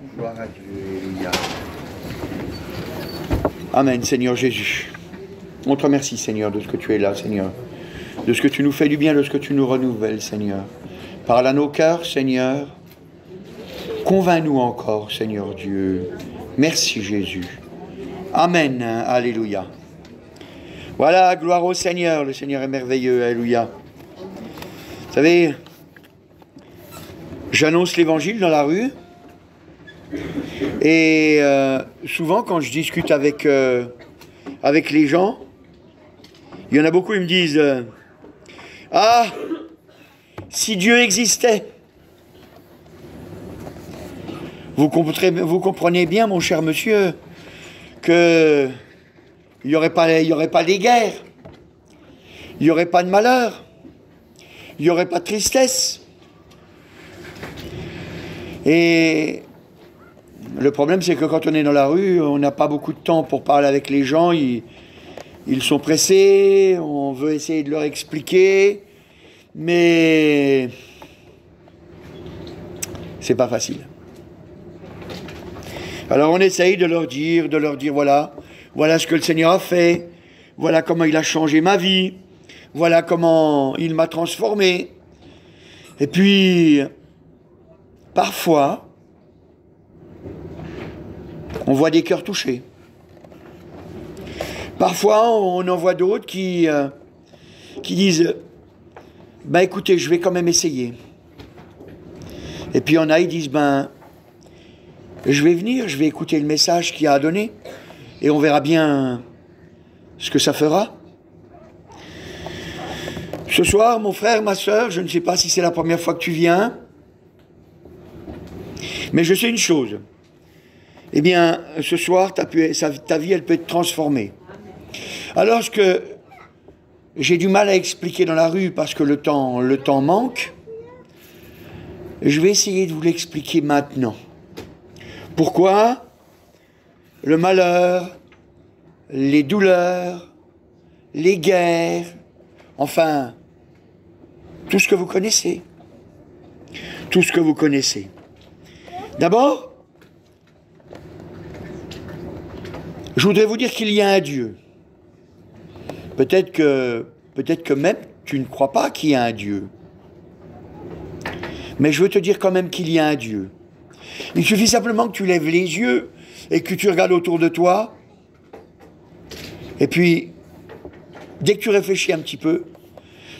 Gloire à Dieu. Alléluia. Amen, Seigneur Jésus. On te remercie, Seigneur, de ce que tu es là, Seigneur. De ce que tu nous fais du bien, de ce que tu nous renouvelles, Seigneur. Parle à nos cœurs, Seigneur. Convainc-nous encore, Seigneur Dieu. Merci, Jésus. Amen. Alléluia. Voilà, gloire au Seigneur. Le Seigneur est merveilleux. Alléluia. Vous savez, j'annonce l'évangile dans la rue. Et souvent, quand je discute avec les gens, il y en a beaucoup qui me disent ah, si Dieu existait. Vous comprenez bien, mon cher monsieur, que il n'y aurait pas des guerres, il n'y aurait pas de malheur, il n'y aurait pas de tristesse. Et le problème, c'est que quand on est dans la rue, on n'a pas beaucoup de temps pour parler avec les gens. Ils sont pressés, on veut essayer de leur expliquer, mais c'est pas facile. Alors on essaye de leur dire voilà ce que le Seigneur a fait, voilà comment il a changé ma vie, voilà comment il m'a transformé. Et puis, parfois, on voit des cœurs touchés. Parfois, on en voit d'autres qui disent « Ben écoutez, je vais quand même essayer. » Et puis il y en a, ils disent « Ben, je vais venir, je vais écouter le message qu'il y a à donner, et on verra bien ce que ça fera. » Ce soir, mon frère, ma sœur, je ne sais pas si c'est la première fois que tu viens, mais je sais une chose. Eh bien, ce soir, ta vie, elle peut être transformée. Alors que j'ai du mal à expliquer dans la rue parce que le temps manque, je vais essayer de vous l'expliquer maintenant. Pourquoi le malheur, les douleurs, les guerres, enfin, tout ce que vous connaissez. Tout ce que vous connaissez. D'abord, je voudrais vous dire qu'il y a un Dieu. Peut-être que même tu ne crois pas qu'il y a un Dieu. Mais je veux te dire quand même qu'il y a un Dieu. Il suffit simplement que tu lèves les yeux et que tu regardes autour de toi. Et puis, dès que tu réfléchis un petit peu,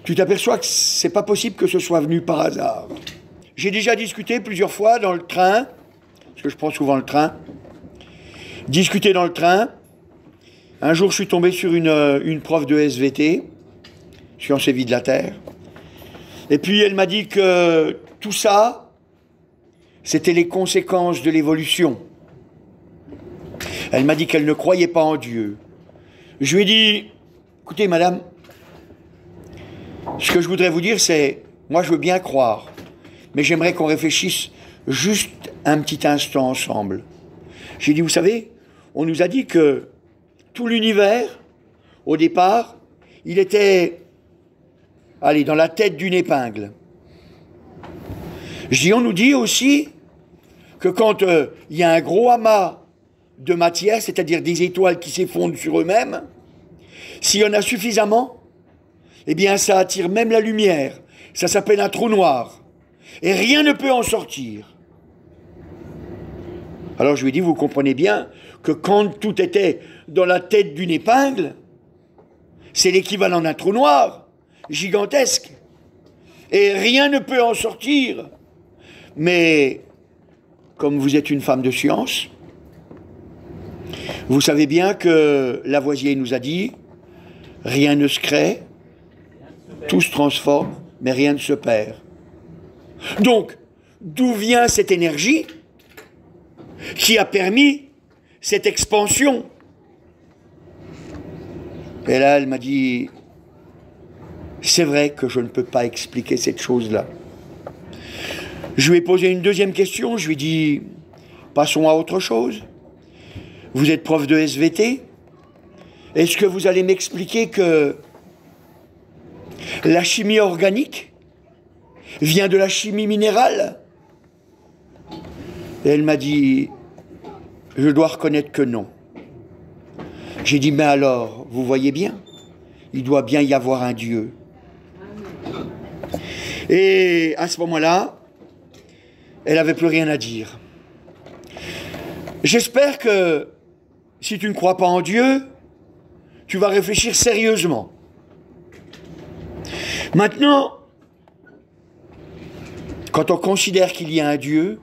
tu t'aperçois que c'est pas possible que ce soit venu par hasard. J'ai déjà discuté plusieurs fois dans le train, parce que je prends souvent le train, discuter dans le train. Un jour, je suis tombé sur une prof de SVT, Sciences et Vie de la Terre. Et puis, elle m'a dit que tout ça, c'était les conséquences de l'évolution. Elle m'a dit qu'elle ne croyait pas en Dieu. Je lui ai dit, écoutez, madame, ce que je voudrais vous dire, c'est, moi, je veux bien croire, mais j'aimerais qu'on réfléchisse juste un petit instant ensemble. J'ai dit, vous savez, on nous a dit que tout l'univers, au départ, il était, dans la tête d'une épingle. Je dis, on nous dit aussi que quand il y a un gros amas de matière, c'est-à-dire des étoiles qui s'effondrent sur eux-mêmes, s'il y en a suffisamment, eh bien ça attire même la lumière. Ça s'appelle un trou noir. Et rien ne peut en sortir. Alors je lui ai dit, vous comprenez bien que quand tout était dans la tête d'une épingle, c'est l'équivalent d'un trou noir, gigantesque. Et rien ne peut en sortir. Mais, comme vous êtes une femme de science, vous savez bien que Lavoisier nous a dit, rien ne se crée, tout se transforme, mais rien ne se perd. Donc, d'où vient cette énergie qui a permis cette expansion? Et là, elle m'a dit, c'est vrai que je ne peux pas expliquer cette chose-là. Je lui ai posé une deuxième question, je lui ai dit, passons à autre chose. Vous êtes prof de SVT? Est-ce que vous allez m'expliquer que la chimie organique vient de la chimie minérale? Et elle m'a dit, je dois reconnaître que non. J'ai dit, mais alors, vous voyez bien, il doit bien y avoir un Dieu. Et à ce moment-là, elle n'avait plus rien à dire. J'espère que si tu ne crois pas en Dieu, tu vas réfléchir sérieusement. Maintenant, quand on considère qu'il y a un Dieu,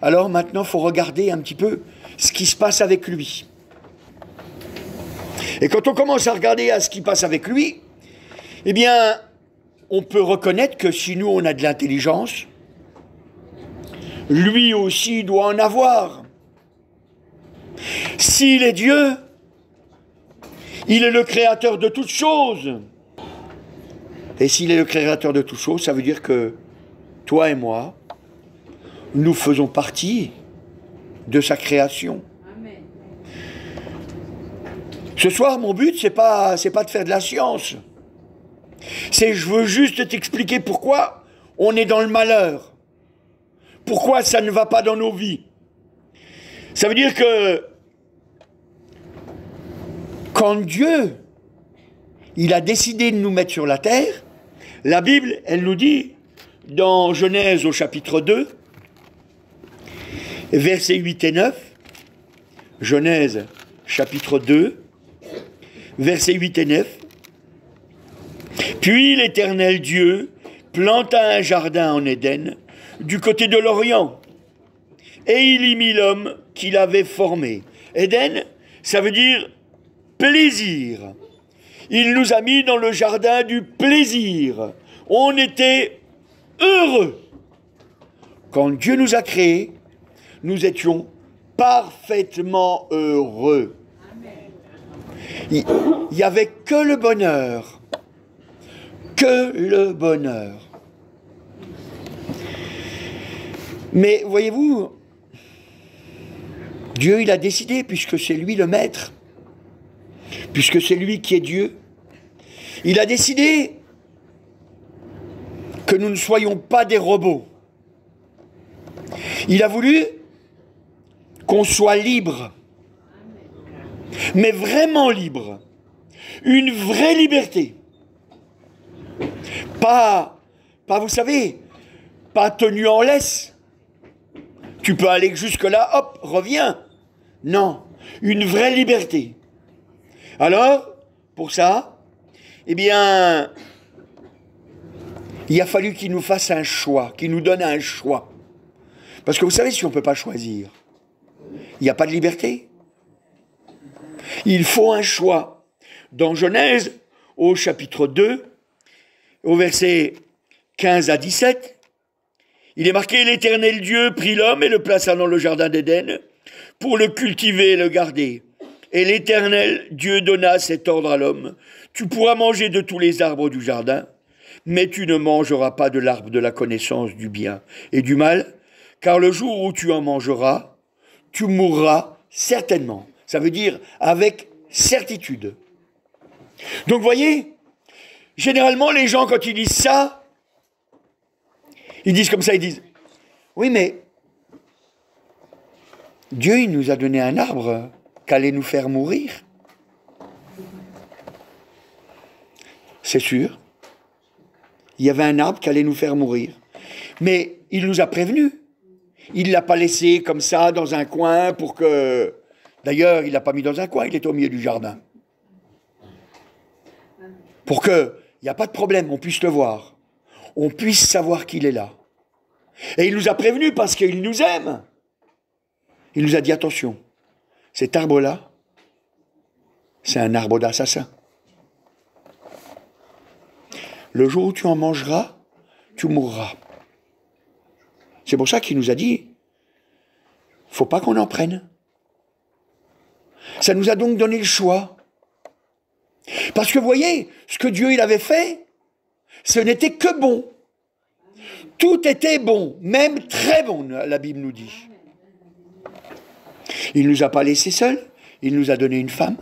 alors maintenant, il faut regarder un petit peu ce qui se passe avec lui. Et quand on commence à regarder à ce qui passe avec lui, eh bien, on peut reconnaître que si nous, on a de l'intelligence, lui aussi doit en avoir. S'il est Dieu, il est le créateur de toutes choses. Et s'il est le créateur de toutes choses, ça veut dire que toi et moi, nous faisons partie de sa création. Amen. Ce soir, mon but, c'est pas de faire de la science. Je veux juste t'expliquer pourquoi on est dans le malheur. Pourquoi ça ne va pas dans nos vies. Ça veut dire que quand Dieu, il a décidé de nous mettre sur la terre, la Bible, elle nous dit, dans Genèse au chapitre 2, versets 8 et 9, Genèse chapitre 2, versets 8 et 9, puis l'Éternel Dieu planta un jardin en Éden, du côté de l'Orient, et il y mit l'homme qu'il avait formé. Éden, ça veut dire plaisir. Il nous a mis dans le jardin du plaisir. On était heureux. Quand Dieu nous a créés, nous étions parfaitement heureux. Il n'y avait que le bonheur. Que le bonheur. Mais voyez-vous, Dieu, il a décidé, puisque c'est lui le maître, puisque c'est lui qui est Dieu, il a décidé que nous ne soyons pas des robots. Il a voulu qu'on soit libre, mais vraiment libre, une vraie liberté. Pas, vous savez, pas tenu en laisse. Tu peux aller jusque-là, hop, reviens. Non, une vraie liberté. Alors, pour ça, eh bien, il a fallu qu'il nous fasse un choix, qu'il nous donne un choix. Parce que vous savez, si on ne peut pas choisir, il n'y a pas de liberté. Il faut un choix. Dans Genèse, au chapitre 2, au verset 15 à 17, il est marqué « L'Éternel Dieu prit l'homme et le plaça dans le jardin d'Éden pour le cultiver et le garder. Et l'Éternel Dieu donna cet ordre à l'homme. Tu pourras manger de tous les arbres du jardin, mais tu ne mangeras pas de l'arbre de la connaissance du bien et du mal, car le jour où tu en mangeras, tu mourras certainement. » Ça veut dire avec certitude. Donc voyez, généralement les gens quand ils disent ça, ils disent comme ça, ils disent « Oui, mais Dieu, il nous a donné un arbre qu'allait nous faire mourir. » C'est sûr. Il y avait un arbre qui allait nous faire mourir. Mais il nous a prévenus. Il ne l'a pas laissé comme ça dans un coin pour que... D'ailleurs, il ne l'a pas mis dans un coin, il était au milieu du jardin. Pour qu'il n'y a pas de problème, on puisse le voir. On puisse savoir qu'il est là. Et il nous a prévenus parce qu'il nous aime. Il nous a dit, attention, cet arbre-là, c'est un arbre d'assassin. Le jour où tu en mangeras, tu mourras. C'est pour ça qu'il nous a dit, faut pas qu'on en prenne. Ça nous a donc donné le choix. Parce que vous voyez, ce que Dieu il avait fait, ce n'était que bon. Tout était bon, même très bon, la Bible nous dit. Il ne nous a pas laissés seuls, il nous a donné une femme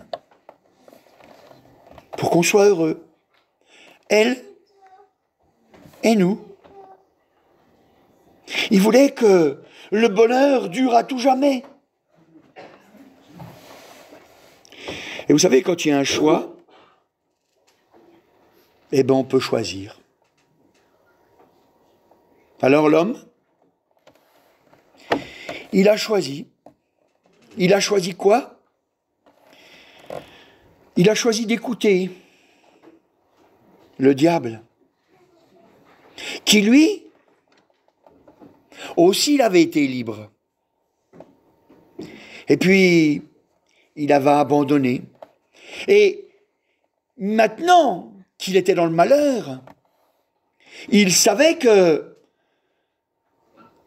pour qu'on soit heureux. Elle et nous. Il voulait que le bonheur dure à tout jamais. Et vous savez, quand il y a un choix, eh bien, on peut choisir. Alors l'homme, il a choisi. Il a choisi quoi? Il a choisi d'écouter le diable, qui lui, aussi il avait été libre. Et puis, il avait abandonné. Et maintenant qu'il était dans le malheur, il savait que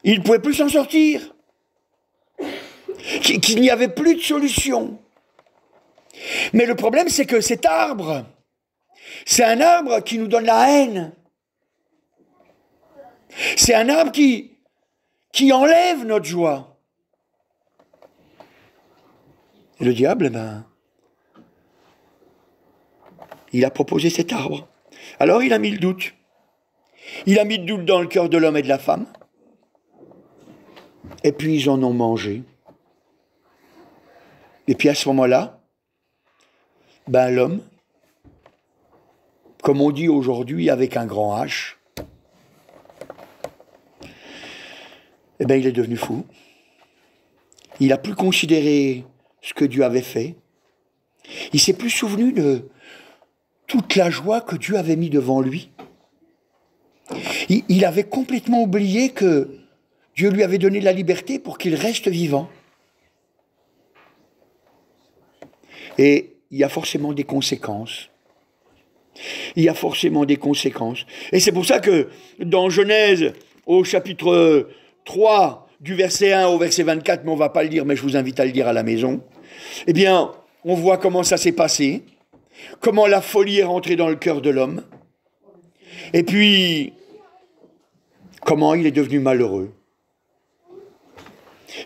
il ne pouvait plus s'en sortir, qu'il n'y avait plus de solution. Mais le problème, c'est que cet arbre, c'est un arbre qui nous donne la haine. C'est un arbre qui enlève notre joie. Et le diable, il a proposé cet arbre. Alors il a mis le doute. Il a mis le doute dans le cœur de l'homme et de la femme. Et puis ils en ont mangé. Et puis à ce moment-là, l'homme, comme on dit aujourd'hui avec un grand H, il est devenu fou. Il n'a plus considéré ce que Dieu avait fait. Il s'est plus souvenu de toute la joie que Dieu avait mis devant lui. Il avait complètement oublié que Dieu lui avait donné la liberté pour qu'il reste vivant. Et il y a forcément des conséquences. Il y a forcément des conséquences. Et c'est pour ça que dans Genèse, au chapitre 3, du verset 1 au verset 24, mais on ne va pas le lire, mais je vous invite à le lire à la maison, eh bien, on voit comment ça s'est passé, comment la folie est rentrée dans le cœur de l'homme, et puis, comment il est devenu malheureux.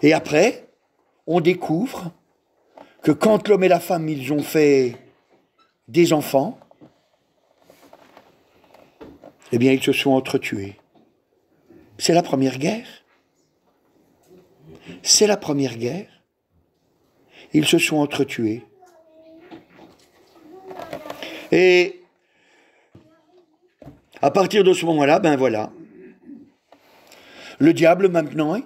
Et après, on découvre que quand l'homme et la femme, ils ont fait des enfants, eh bien, ils se sont entretués. C'est la première guerre. C'est la première guerre. Ils se sont entretués. Et à partir de ce moment-là, voilà. Le diable, maintenant,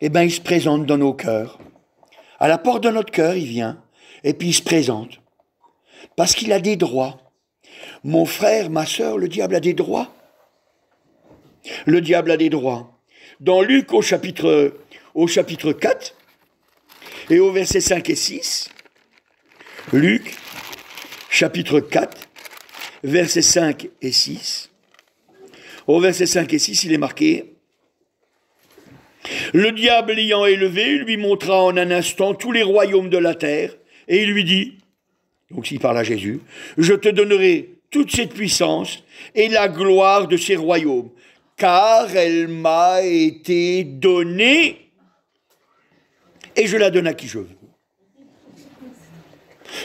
il se présente dans nos cœurs. À la porte de notre cœur, il vient, et puis il se présente. Parce qu'il a des droits. Mon frère, ma sœur, le diable a des droits. Le diable a des droits. Dans Luc, au chapitre 4, et au verset 5 et 6, Luc, chapitre 4, versets 5 et 6, au verset 5 et 6, il est marqué: le diable l'ayant élevé, lui montra en un instant tous les royaumes de la terre, et il lui dit, donc il parle à Jésus, je te donnerai toute cette puissance et la gloire de ces royaumes, car elle m'a été donnée, et je la donne à qui je veux.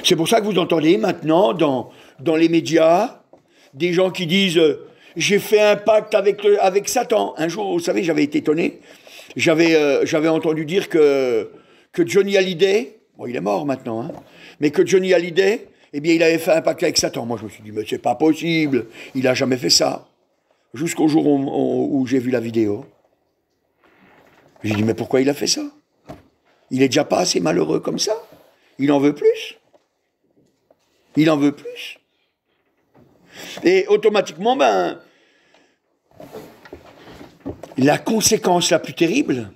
C'est pour ça que vous entendez maintenant dans les médias des gens qui disent j'ai fait un pacte avec Satan. Un jour, vous savez, j'avais été étonné. J'avais entendu dire que Johnny Hallyday, bon, il est mort maintenant, mais que Johnny Hallyday, eh bien, il avait fait un pacte avec Satan. Moi, je me suis dit, mais c'est pas possible, il n'a jamais fait ça. Jusqu'au jour où j'ai vu la vidéo. J'ai dit, mais pourquoi il a fait ça? Il est déjà pas assez malheureux comme ça. Il en veut plus. Il en veut plus. Et automatiquement, la conséquence la plus terrible,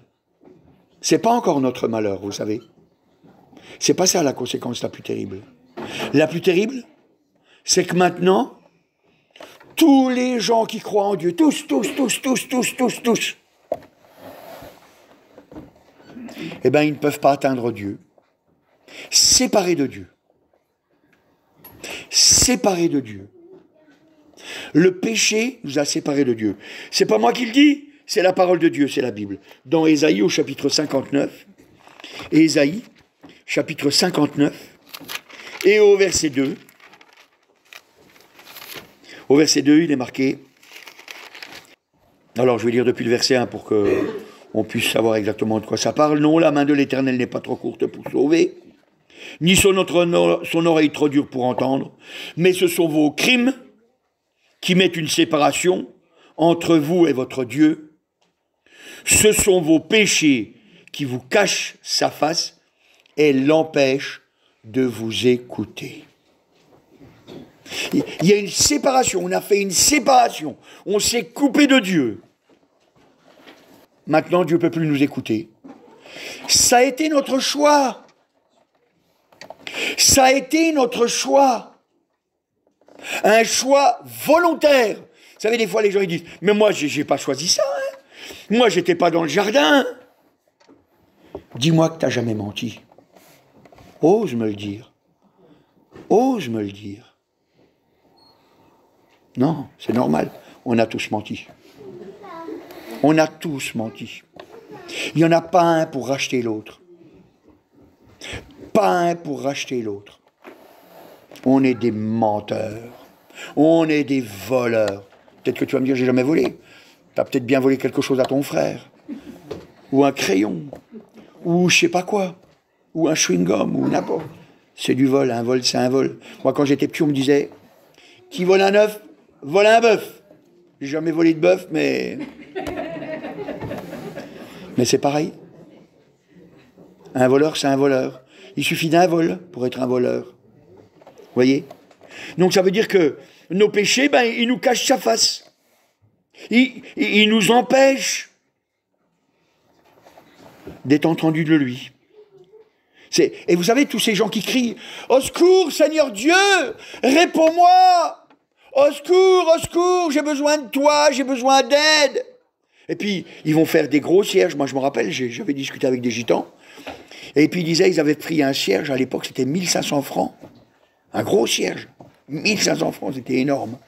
c'est pas encore notre malheur, vous savez. C'est pas ça la conséquence la plus terrible. La plus terrible, c'est que maintenant, tous les gens qui croient en Dieu, tous, eh bien, ils ne peuvent pas atteindre Dieu. Séparés de Dieu. Séparés de Dieu. Le péché nous a séparés de Dieu. C'est pas moi qui le dis, c'est la parole de Dieu, c'est la Bible. Dans Ésaïe au chapitre 59, Ésaïe, chapitre 59, et au verset 2, il est marqué, alors je vais lire depuis le verset 1 pour que on puisse savoir exactement de quoi ça parle. Non, la main de l'Éternel n'est pas trop courte pour sauver, ni son oreille trop dure pour entendre, mais ce sont vos crimes qui mettent une séparation entre vous et votre Dieu. Ce sont vos péchés qui vous cachent sa face et l'empêchent de vous écouter. Il y a une séparation, on a fait une séparation, on s'est coupé de Dieu. Maintenant, Dieu ne peut plus nous écouter. Ça a été notre choix. Ça a été notre choix. Un choix volontaire. Vous savez, des fois, les gens ils disent « Mais moi, j'ai pas choisi ça. Hein. Moi, j'étais pas dans le jardin. » Dis-moi que tu n'as jamais menti. Ose me le dire. Ose me le dire. Non, c'est normal. On a tous menti. On a tous menti. Il n'y en a pas un pour racheter l'autre. Pas un pour racheter l'autre. On est des menteurs. On est des voleurs. Peut-être que tu vas me dire, j'ai jamais volé. Tu as peut-être bien volé quelque chose à ton frère. Ou un crayon. Ou je sais pas quoi. Ou un chewing-gum. Ou n'importe. C'est du vol. Un vol, c'est un vol. Moi, quand j'étais petit, on me disait, qui vole un œuf, vole un bœuf. J'ai jamais volé de bœuf, mais c'est pareil. Un voleur, c'est un voleur. Il suffit d'un vol pour être un voleur. Vous voyez? Donc ça veut dire que nos péchés, ils nous cachent sa face. Ils nous empêchent d'être entendus de lui. Et vous savez, tous ces gens qui crient « Au secours, Seigneur Dieu, réponds-moi! Au secours, j'ai besoin de toi, j'ai besoin d'aide !» Et puis, ils vont faire des gros cierges. Moi, je me rappelle, j'avais discuté avec des gitans. Et puis, ils disaient, ils avaient pris un cierge. À l'époque, c'était 1500 francs. Un gros cierge. 1500 francs, c'était énorme.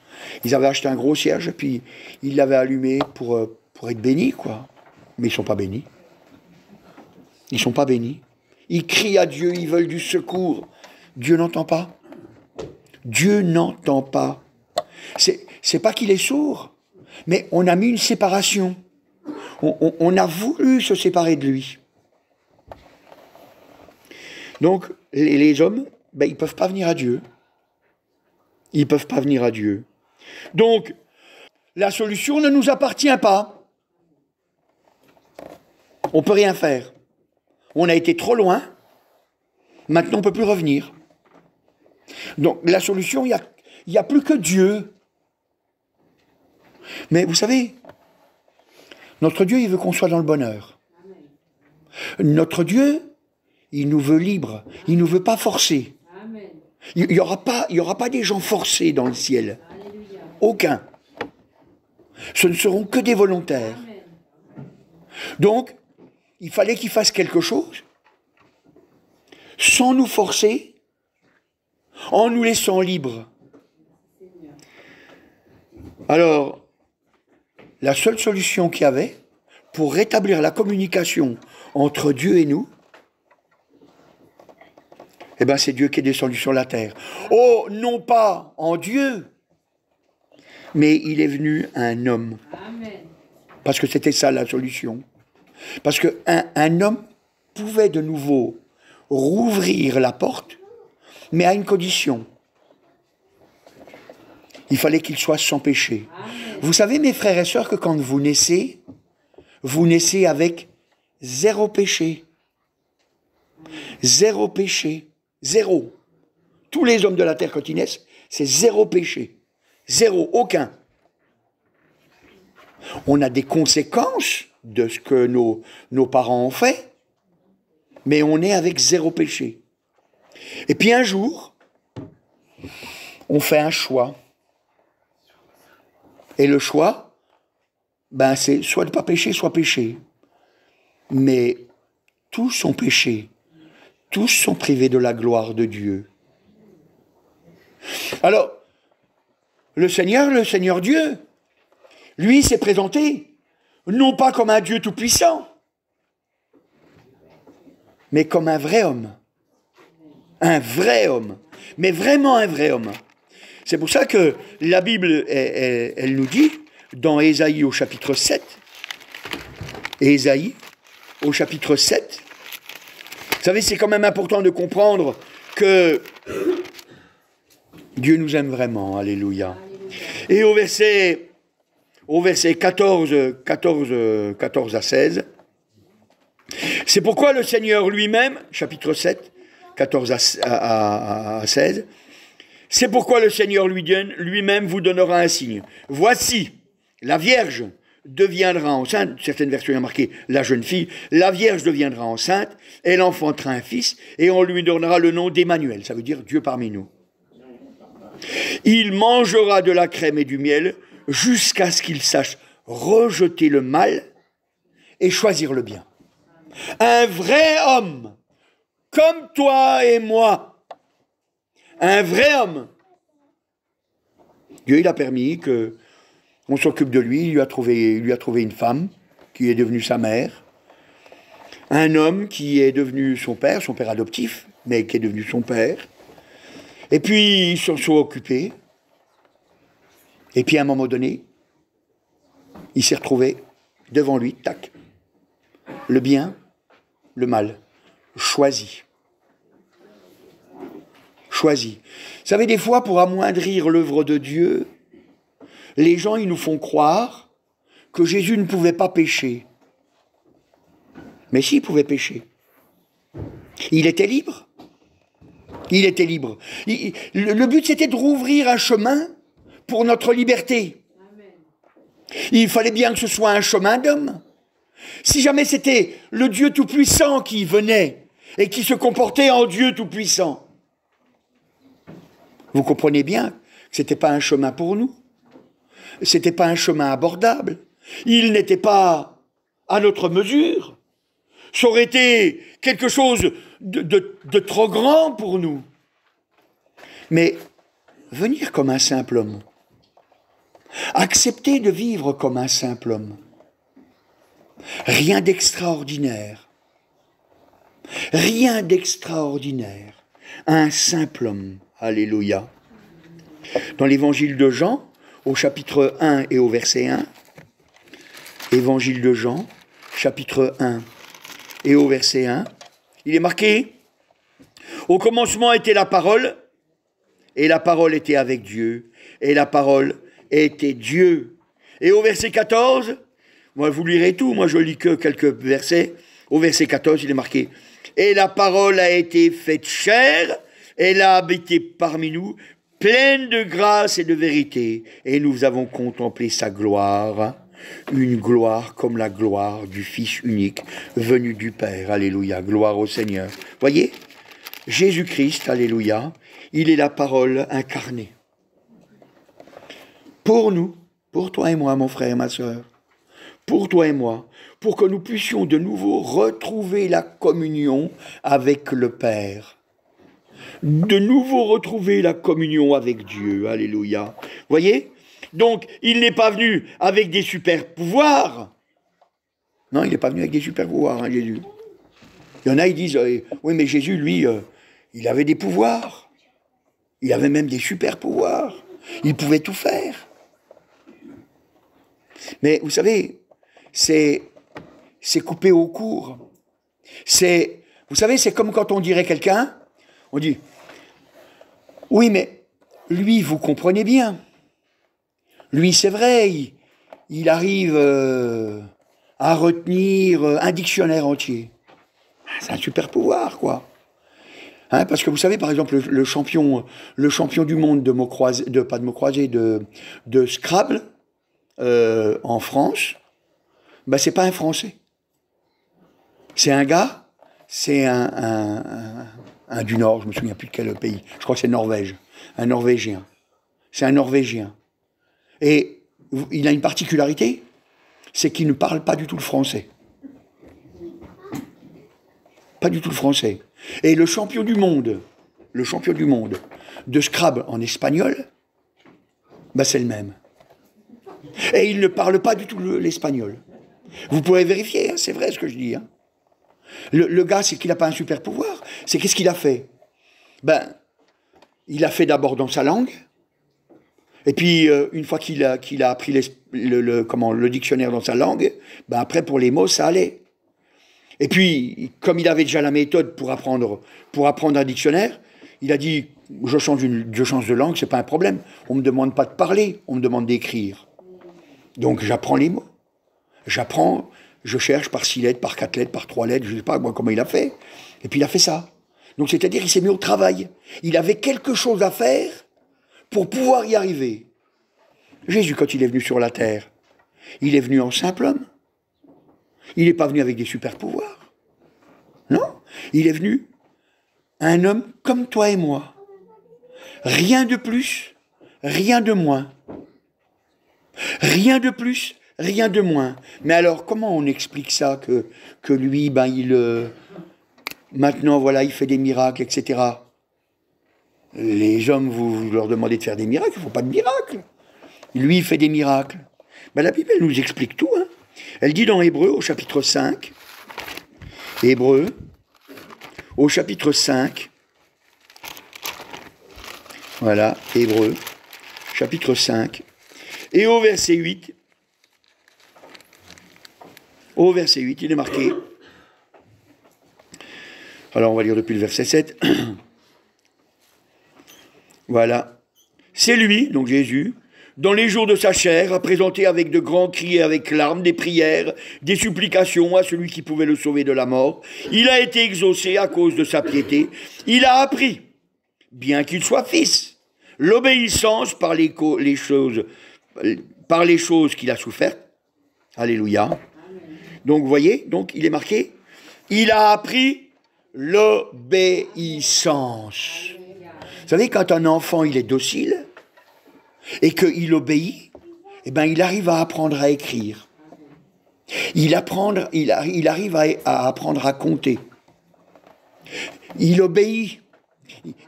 Ils avaient acheté un gros cierge, et puis ils l'avaient allumé pour être bénis, quoi. Mais ils ne sont pas bénis. Ils ne sont pas bénis. Ils crient à Dieu, ils veulent du secours. Dieu n'entend pas. Dieu n'entend pas. C'est pas qu'il est sourd, mais on a mis une séparation. On a voulu se séparer de lui. Donc, les hommes, ils ne peuvent pas venir à Dieu. Ils ne peuvent pas venir à Dieu. Donc, la solution ne nous appartient pas. On ne peut rien faire. On a été trop loin. Maintenant, on ne peut plus revenir. Donc, la solution, il n'y a plus que Dieu. Mais vous savez, notre Dieu, il veut qu'on soit dans le bonheur. Notre Dieu, il nous veut libres. Il ne nous veut pas forcer. Il n'y aura pas des gens forcés dans le ciel. Aucun. Ce ne seront que des volontaires. Donc, il fallait qu'il fasse quelque chose sans nous forcer, en nous laissant libres. Alors, la seule solution qu'il y avait pour rétablir la communication entre Dieu et nous, c'est Dieu qui est descendu sur la terre. Oh, non pas en Dieu, mais il est venu un homme. Amen. Parce que c'était ça la solution. Parce qu'un homme pouvait de nouveau rouvrir la porte, mais à une condition. Il fallait qu'il soit sans péché. Amen. Vous savez, mes frères et sœurs, que quand vous naissez avec 0 péché. 0 péché. 0. Tous les hommes de la terre, quand ils naissent, c'est 0 péché. 0, aucun. On a des conséquences de ce que nos parents ont fait, mais on est avec 0 péché. Et puis un jour, on fait un choix. Et le choix, c'est soit de ne pas pécher, soit pécher. Mais tous sont péchés. Tous sont privés de la gloire de Dieu. Alors, le Seigneur Dieu, lui s'est présenté, non pas comme un Dieu tout-puissant, mais comme un vrai homme. Un vrai homme. Mais vraiment un vrai homme. C'est pour ça que la Bible, elle nous dit, dans Ésaïe au chapitre 7, et Ésaïe, au chapitre 7. Vous savez, c'est quand même important de comprendre que Dieu nous aime vraiment, alléluia. Et au verset 14 à 16, c'est pourquoi le Seigneur lui-même, chapitre 7, 14 à 16, c'est pourquoi le Seigneur lui-même vous donnera un signe. Voici, la Vierge deviendra enceinte, certaines versions ont marqué la jeune fille, la Vierge deviendra enceinte, elle enfantera un fils, et on lui donnera le nom d'Emmanuel, ça veut dire Dieu parmi nous. Il mangera de la crème et du miel jusqu'à ce qu'il sache rejeter le mal et choisir le bien. Un vrai homme, comme toi et moi, un vrai homme. Dieu, il a permis qu'on s'occupe de lui, il lui a trouvé une femme qui est devenue sa mère, un homme qui est devenu son père adoptif, mais qui est devenu son père. Et puis, ils s'en sont occupés. Et puis, à un moment donné, il s'est retrouvé devant lui, tac, le bien, le mal, choisi. Choisi. Vous savez, des fois, pour amoindrir l'œuvre de Dieu, les gens, ils nous font croire que Jésus ne pouvait pas pécher. Mais si, il pouvait pécher. Il était libre. Il était libre. Le but, c'était de rouvrir un chemin pour notre liberté. Il fallait bien que ce soit un chemin d'homme. Si jamais c'était le Dieu Tout-Puissant qui venait et qui se comportait en Dieu Tout-Puissant, vous comprenez bien que ce n'était pas un chemin pour nous. Ce n'était pas un chemin abordable. Il n'était pas à notre mesure. Ça aurait été quelque chose de trop grand pour nous. Mais venir comme un simple homme, accepter de vivre comme un simple homme, rien d'extraordinaire, rien d'extraordinaire, un simple homme, alléluia. Dans l'évangile de Jean, au chapitre 1 et au verset 1, évangile de Jean, chapitre 1 et au verset 1, il est marqué « Au commencement était la parole, et la parole était avec Dieu, et la parole était Dieu. » Et au verset 14, moi vous lirez tout, moi je lis que quelques versets, au verset 14 il est marqué « Et la parole a été faite chair, elle a habité parmi nous, pleine de grâce et de vérité, et nous avons contemplé sa gloire. » Une gloire comme la gloire du Fils unique venu du Père. Alléluia, gloire au Seigneur. Voyez, Jésus-Christ, alléluia, il est la parole incarnée. Pour nous, pour toi et moi, mon frère et ma soeur, pour toi et moi, pour que nous puissions de nouveau retrouver la communion avec le Père. De nouveau retrouver la communion avec Dieu. Alléluia. Voyez ? Donc, il n'est pas venu avec des super pouvoirs. Non, il n'est pas venu avec des super pouvoirs, hein, Jésus. Il y en a, ils disent, oui, mais Jésus, lui, il avait des pouvoirs. Il avait même des super pouvoirs. Il pouvait tout faire. Mais vous savez, c'est coupé au court. Vous savez, c'est comme quand on dirait quelqu'un, on dit, oui, mais lui, vous comprenez bien. Lui, c'est vrai, il arrive à retenir un dictionnaire entier. C'est un super pouvoir, quoi. Hein, parce que vous savez, par exemple, le champion du monde de mots croisés, de Scrabble en France, ben, c'est pas un Français. C'est un gars, c'est un du Nord, je me souviens plus de quel pays. Je crois que c'est Norvège, un Norvégien. C'est un Norvégien. Et il a une particularité, c'est qu'il ne parle pas du tout le français. Pas du tout le français. Et le champion du monde de Scrabble en espagnol, bah c'est le même. Et il ne parle pas du tout l'espagnol. Vous pouvez vérifier, hein, c'est vrai ce que je dis. Hein. Le gars, c'est qu'il n'a pas un super pouvoir. C'est qu'est-ce qu'il a fait? Ben, il a fait d'abord dans sa langue. Et puis, une fois qu'il a appris le dictionnaire dans sa langue, ben après, pour les mots, ça allait. Et puis, comme il avait déjà la méthode pour apprendre un dictionnaire, il a dit, je change de langue, c'est pas un problème. On me demande pas de parler, on me demande d'écrire. Donc, j'apprends les mots. Je cherche par 6 lettres, par 4 lettres, par 3 lettres, je sais pas moi comment il a fait. Et puis, il a fait ça. Donc, c'est-à-dire, il s'est mis au travail. Il avait quelque chose à faire pour pouvoir y arriver. Jésus, quand il est venu sur la terre, il est venu en simple homme. Il n'est pas venu avec des super pouvoirs. Non, il est venu un homme comme toi et moi. Rien de plus, rien de moins. Rien de plus, rien de moins. Mais alors, comment on explique ça que lui, maintenant, voilà, il fait des miracles, etc. Les hommes, vous leur demandez de faire des miracles, il ne faut pas de miracles. Lui, il fait des miracles. Ben, la Bible, elle nous explique tout. Hein. Elle dit dans Hébreux, au chapitre 5, Hébreux, au chapitre 5, voilà, Hébreux, chapitre 5, et au verset 8, il est marqué, alors on va lire depuis le verset 7, voilà, c'est lui, donc Jésus, dans les jours de sa chair, a présenté avec de grands cris et avec larmes des prières, des supplications à celui qui pouvait le sauver de la mort. Il a été exaucé à cause de sa piété. Il a appris, bien qu'il soit fils, l'obéissance par les choses qu'il a souffertes. Alléluia. Donc, vous voyez, donc il est marqué, il a appris l'obéissance. Vous savez, quand un enfant, il est docile, et qu'il obéit, eh ben, il arrive à apprendre à écrire. Il arrive à apprendre à compter. Il obéit.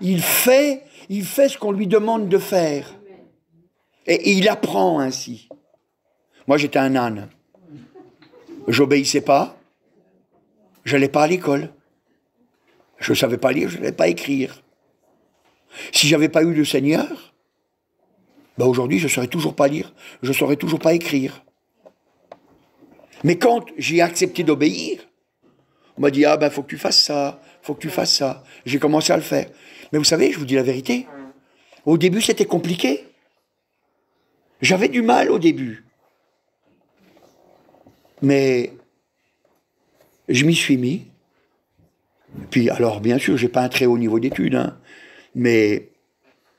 Il fait ce qu'on lui demande de faire. Et il apprend ainsi. Moi, j'étais un âne. J'obéissais pas. Je n'allais pas à l'école. Je ne savais pas lire, je ne savais pas écrire. Si j'avais pas eu le Seigneur, ben aujourd'hui, je ne saurais toujours pas lire, je ne saurais toujours pas écrire. Mais quand j'ai accepté d'obéir, on m'a dit, ah ben, faut que tu fasses ça, faut que tu fasses ça. J'ai commencé à le faire. Mais vous savez, je vous dis la vérité, au début, c'était compliqué. J'avais du mal au début. Mais je m'y suis mis. Puis, alors, bien sûr, je n'ai pas un très haut niveau d'études, hein, mais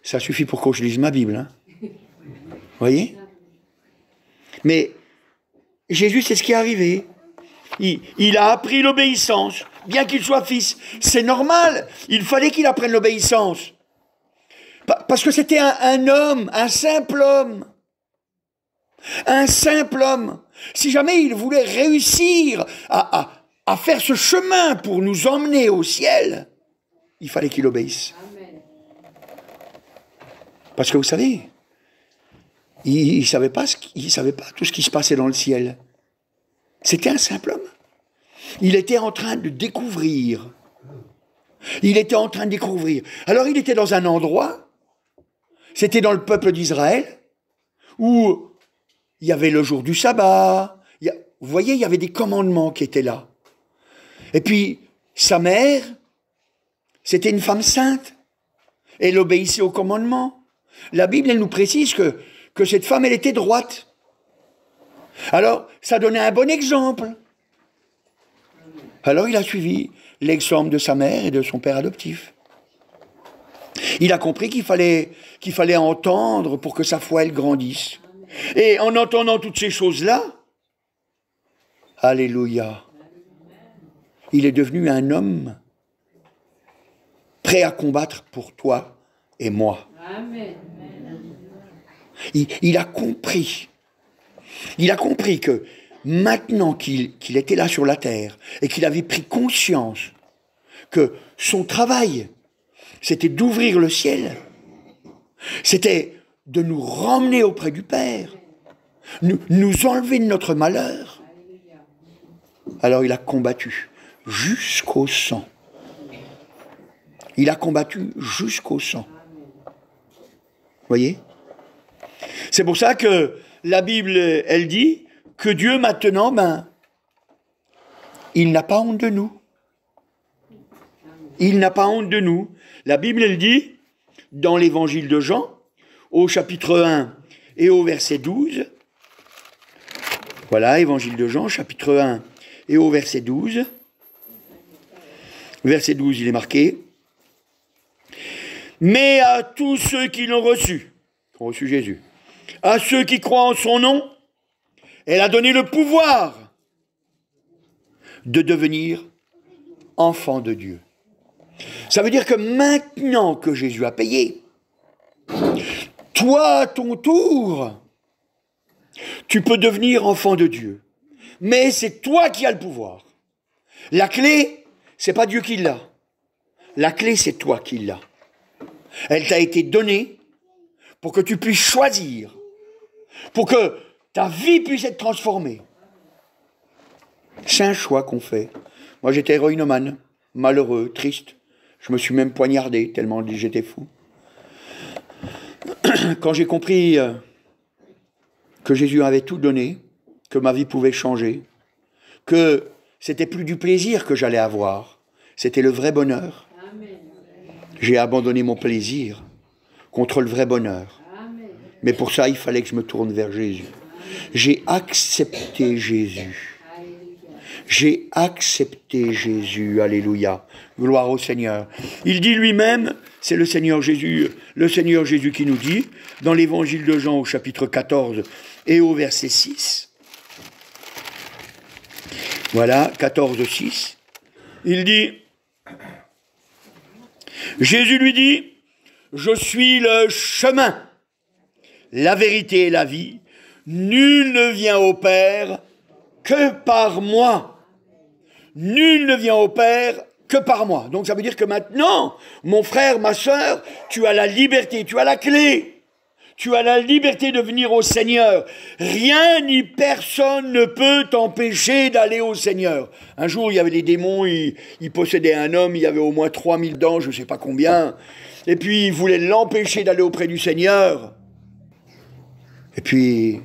ça suffit pour que je lise ma Bible, hein. Vous voyez? Mais Jésus, c'est ce qui est arrivé. Il a appris l'obéissance, bien qu'il soit fils. C'est normal, il fallait qu'il apprenne l'obéissance. Parce que c'était un homme, un simple homme. Un simple homme. Si jamais il voulait réussir à faire ce chemin pour nous emmener au ciel, il fallait qu'il obéisse. Parce que vous savez, il ne savait pas tout ce qui se passait dans le ciel. C'était un simple homme. Il était en train de découvrir. Alors il était dans un endroit, c'était dans le peuple d'Israël, où il y avait le jour du sabbat. Vous voyez, il y avait des commandements qui étaient là. Et puis, sa mère, c'était une femme sainte. Elle obéissait aux commandements. La Bible, elle nous précise que cette femme, elle était droite. Alors, ça donnait un bon exemple. Alors, il a suivi l'exemple de sa mère et de son père adoptif. Il a compris qu'il fallait entendre pour que sa foi, elle grandisse. Et en entendant toutes ces choses-là, alléluia, il est devenu un homme prêt à combattre pour toi et moi. Amen. Il a compris. Il a compris que maintenant qu'il était là sur la terre et qu'il avait pris conscience que son travail, c'était d'ouvrir le ciel, c'était de nous ramener auprès du Père, nous enlever de notre malheur. Alors il a combattu jusqu'au sang. Il a combattu jusqu'au sang. Vous voyez ? C'est pour ça que la Bible, elle dit que Dieu maintenant, il n'a pas honte de nous. Il n'a pas honte de nous. La Bible, elle dit, dans l'évangile de Jean, au chapitre 1 et au verset 12, voilà, évangile de Jean, chapitre 1 et au verset 12, verset 12, il est marqué, « Mais à tous ceux qui l'ont reçu, Jésus, à ceux qui croient en son nom, elle a donné le pouvoir de devenir enfants de Dieu. » Ça veut dire que maintenant que Jésus a payé, toi, à ton tour, tu peux devenir enfant de Dieu. Mais c'est toi qui as le pouvoir. La clé, c'est pas Dieu qui l'a. La clé, c'est toi qui l'as. Elle t'a été donnée pour que tu puisses choisir, pour que ta vie puisse être transformée. C'est un choix qu'on fait. Moi, j'étais héroïnomane, malheureux, triste. Je me suis même poignardé, tellement j'étais fou. Quand j'ai compris que Jésus avait tout donné, que ma vie pouvait changer, que c'était plus du plaisir que j'allais avoir, c'était le vrai bonheur. J'ai abandonné mon plaisir contre le vrai bonheur. Mais pour ça, il fallait que je me tourne vers Jésus. J'ai accepté Jésus. J'ai accepté Jésus, alléluia, gloire au Seigneur. Il dit lui-même, c'est le Seigneur Jésus qui nous dit, dans l'évangile de Jean au chapitre 14 et au verset 6, voilà, 14, 6, il dit, Jésus lui dit, je suis le chemin, la vérité et la vie, nul ne vient au Père que par moi. Nul ne vient au Père que par moi. Donc ça veut dire que maintenant, mon frère, ma sœur, tu as la liberté, tu as la clé. Tu as la liberté de venir au Seigneur. Rien ni personne ne peut t'empêcher d'aller au Seigneur. Un jour, il y avait des démons, ils possédaient un homme, il y avait au moins 3000 dents, je ne sais pas combien. Et puis, ils voulaient l'empêcher d'aller auprès du Seigneur. Et puis,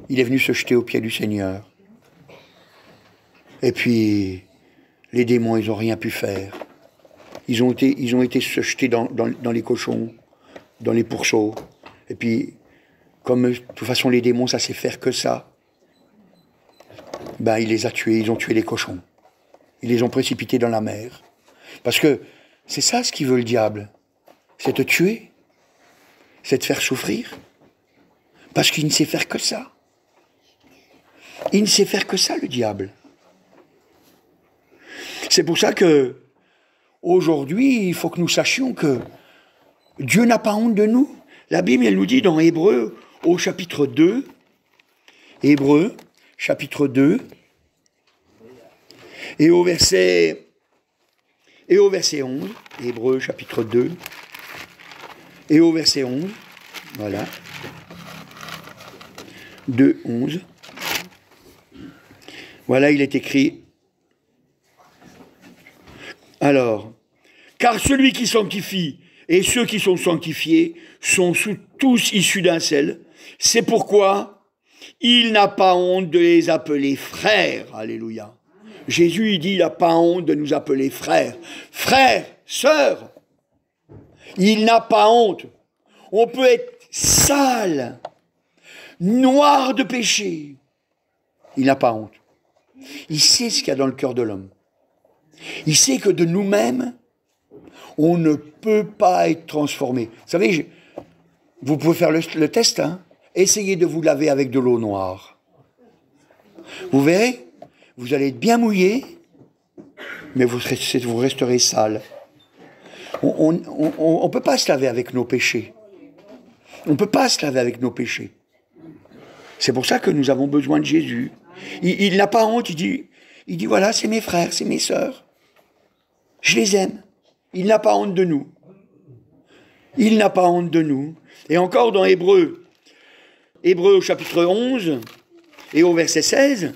il est venu se jeter aux pieds du Seigneur. Et puis, les démons, ils n'ont rien pu faire. Ils ont été se jeter dans les cochons, dans les pourceaux. Et puis, comme de toute façon les démons, ça sait faire que ça, il les a tués, ils ont tué les cochons. Ils les ont précipités dans la mer. Parce que c'est ça ce qu'il veut le diable. C'est te tuer. C'est te faire souffrir. Parce qu'il ne sait faire que ça. Il ne sait faire que ça, le diable. C'est pour ça que, aujourd'hui, il faut que nous sachions que Dieu n'a pas honte de nous. La Bible, elle nous dit dans Hébreux, au chapitre 2, Hébreux, chapitre 2, et au verset 11, Hébreux, chapitre 2, et au verset 11, voilà, 2, 11, voilà, il est écrit, alors, car celui qui sanctifie et ceux qui sont sanctifiés sont tous issus d'un seul. C'est pourquoi il n'a pas honte de les appeler frères. Alléluia. Jésus, il dit, il n'a pas honte de nous appeler frères. Frères, sœurs. Il n'a pas honte. On peut être sale, noir de péché. Il n'a pas honte. Il sait ce qu'il y a dans le cœur de l'homme. Il sait que de nous-mêmes, on ne peut pas être transformé. Vous savez, vous pouvez faire le test, hein. Essayez de vous laver avec de l'eau noire. Vous verrez, vous allez être bien mouillé, mais vous resterez sale. On ne peut pas se laver avec nos péchés. On ne peut pas se laver avec nos péchés. C'est pour ça que nous avons besoin de Jésus. Il n'a pas honte, il dit voilà, c'est mes frères, c'est mes sœurs. Je les aime. Il n'a pas honte de nous. Il n'a pas honte de nous. Et encore dans Hébreux au chapitre 11 et au verset 16,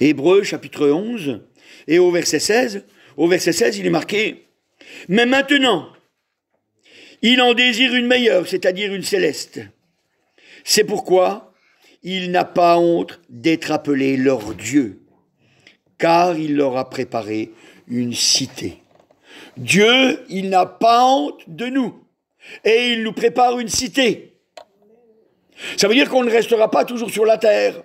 Hébreux chapitre 11 et au verset 16, il est marqué « Mais maintenant, Il en désire une meilleure, c'est-à-dire une céleste. C'est pourquoi il n'a pas honte d'être appelé leur Dieu, car il leur a préparé une cité. Dieu, il n'a pas honte de nous, et il nous prépare une cité. Ça veut dire qu'on ne restera pas toujours sur la terre.